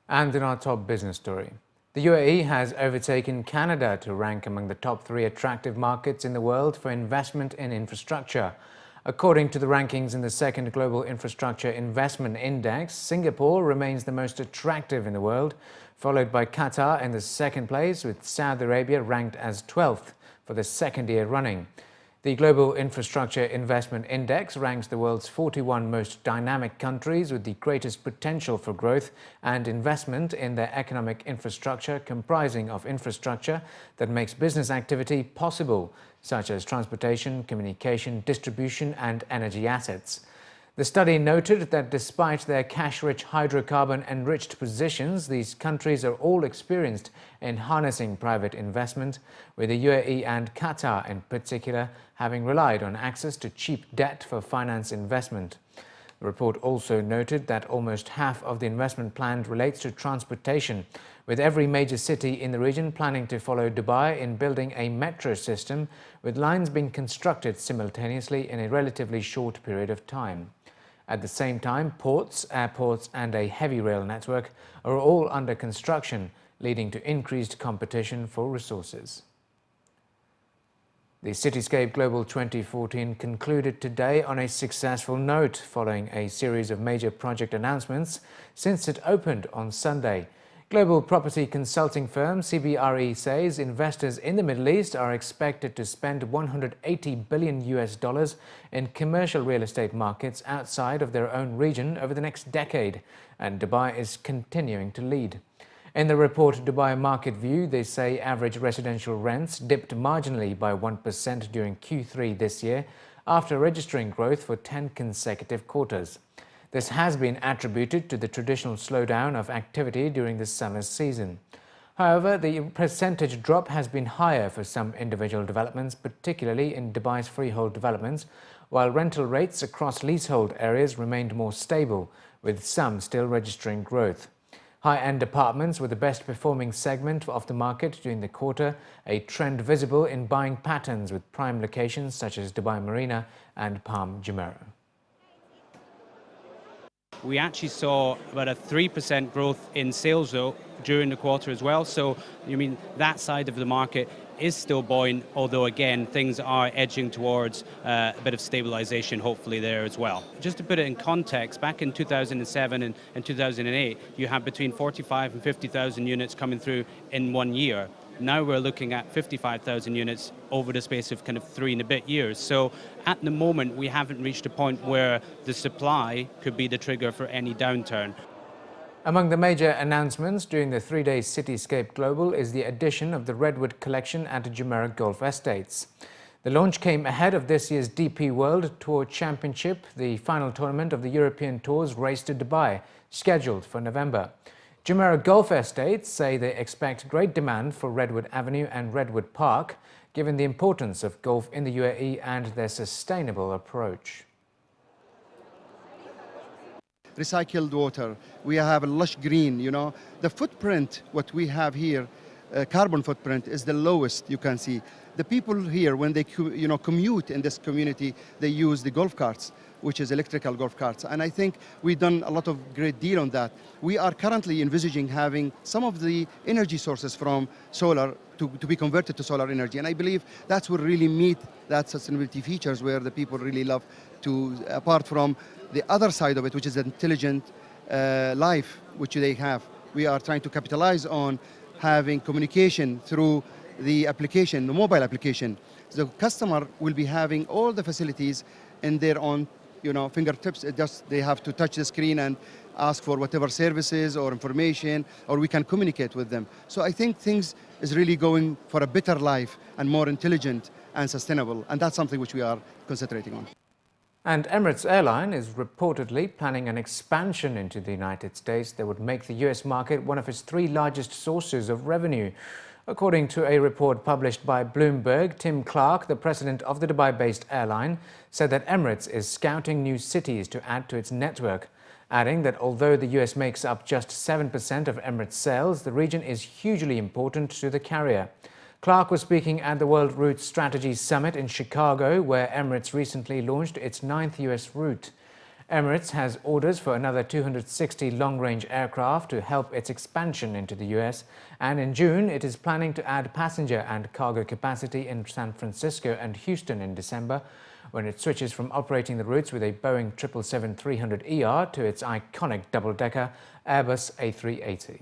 And in our top business story, the UAE has overtaken Canada to rank among the top 3 attractive markets in the world for investment in infrastructure. According to the rankings in the second Global Infrastructure Investment Index, Singapore remains the most attractive in the world, followed by Qatar in the second place, with Saudi Arabia ranked as 12th for the second year running. The Global Infrastructure Investment Index ranks the world's 41 most dynamic countries with the greatest potential for growth and investment in their economic infrastructure, comprising of infrastructure that makes business activity possible, such as transportation, communication, distribution, and energy assets. The study noted that despite their cash-rich hydrocarbon-enriched positions, these countries are all experienced in harnessing private investment, with the UAE and Qatar in particular having relied on access to cheap debt for finance investment. The report also noted that almost half of the investment planned relates to transportation, with every major city in the region planning to follow Dubai in building a metro system, with lines being constructed simultaneously in a relatively short period of time. At the same time, ports, airports and a heavy rail network are all under construction, leading to increased competition for resources. The Cityscape Global 2014 concluded today on a successful note, following a series of major project announcements since it opened on Sunday. Global property consulting firm CBRE says investors in the Middle East are expected to spend $180 billion in commercial real estate markets outside of their own region over the next decade, and Dubai is continuing to lead. In the report Dubai Market View, they say average residential rents dipped marginally by 1% during Q3 this year, after registering growth for 10 consecutive quarters. This has been attributed to the traditional slowdown of activity during the summer season. However, the percentage drop has been higher for some individual developments, particularly in Dubai's freehold developments, while rental rates across leasehold areas remained more stable, with some still registering growth. High-end apartments were the best-performing segment of the market during the quarter, a trend visible in buying patterns with prime locations such as Dubai Marina and Palm Jumeirah. We actually saw about a 3% growth in sales though during the quarter as well. So that side of the market is still buoyant, although again things are edging towards a bit of stabilization hopefully there as well. Just to put it in context, back in 2007 and 2008 you had between 45 and 50,000 units coming through in 1 year. Now we're looking at 55,000 units over the space of kind of 3 and a bit years. So at the moment, we haven't reached a point where the supply could be the trigger for any downturn. Among the major announcements during the 3-day Cityscape Global is the addition of the Redwood Collection at Jumeirah Golf Estates. The launch came ahead of this year's DP World Tour Championship, the final tournament of the European Tour's Race to Dubai, scheduled for November. Jumeirah Golf Estates say they expect great demand for Redwood Avenue and Redwood Park, given the importance of golf in the UAE and their sustainable approach. Recycled water, we have a lush green, The footprint, what we have here, carbon footprint, is the lowest you can see. The people here, when they commute in this community, they use the golf carts, which is electrical golf carts. And I think we've done a lot of great deal on that. We are currently envisaging having some of the energy sources from solar to be converted to solar energy. And I believe that's what really meet that sustainability features where the people really love to, apart from the other side of it, which is intelligent life, which they have. We are trying to capitalize on having communication through the application, the mobile application. The customer will be having all the facilities in their own fingertips. They have to touch the screen and ask for whatever services or information, or we can communicate with them. So I think things is really going for a better life and more intelligent and sustainable, and that's something which we are concentrating on. And Emirates Airline is reportedly planning an expansion into the United States that would make the US market one of its 3 largest sources of revenue. According to a report published by Bloomberg, Tim Clark, the president of the Dubai-based airline, said that Emirates is scouting new cities to add to its network, adding that although the US makes up just 7% of Emirates sales, the region is hugely important to the carrier. Clark was speaking at the World Route Strategy Summit in Chicago, where Emirates recently launched its 9th US route. Emirates has orders for another 260 long-range aircraft to help its expansion into the US, and in June it is planning to add passenger and cargo capacity in San Francisco and Houston in December, when it switches from operating the routes with a Boeing 777-300ER to its iconic double-decker Airbus A380.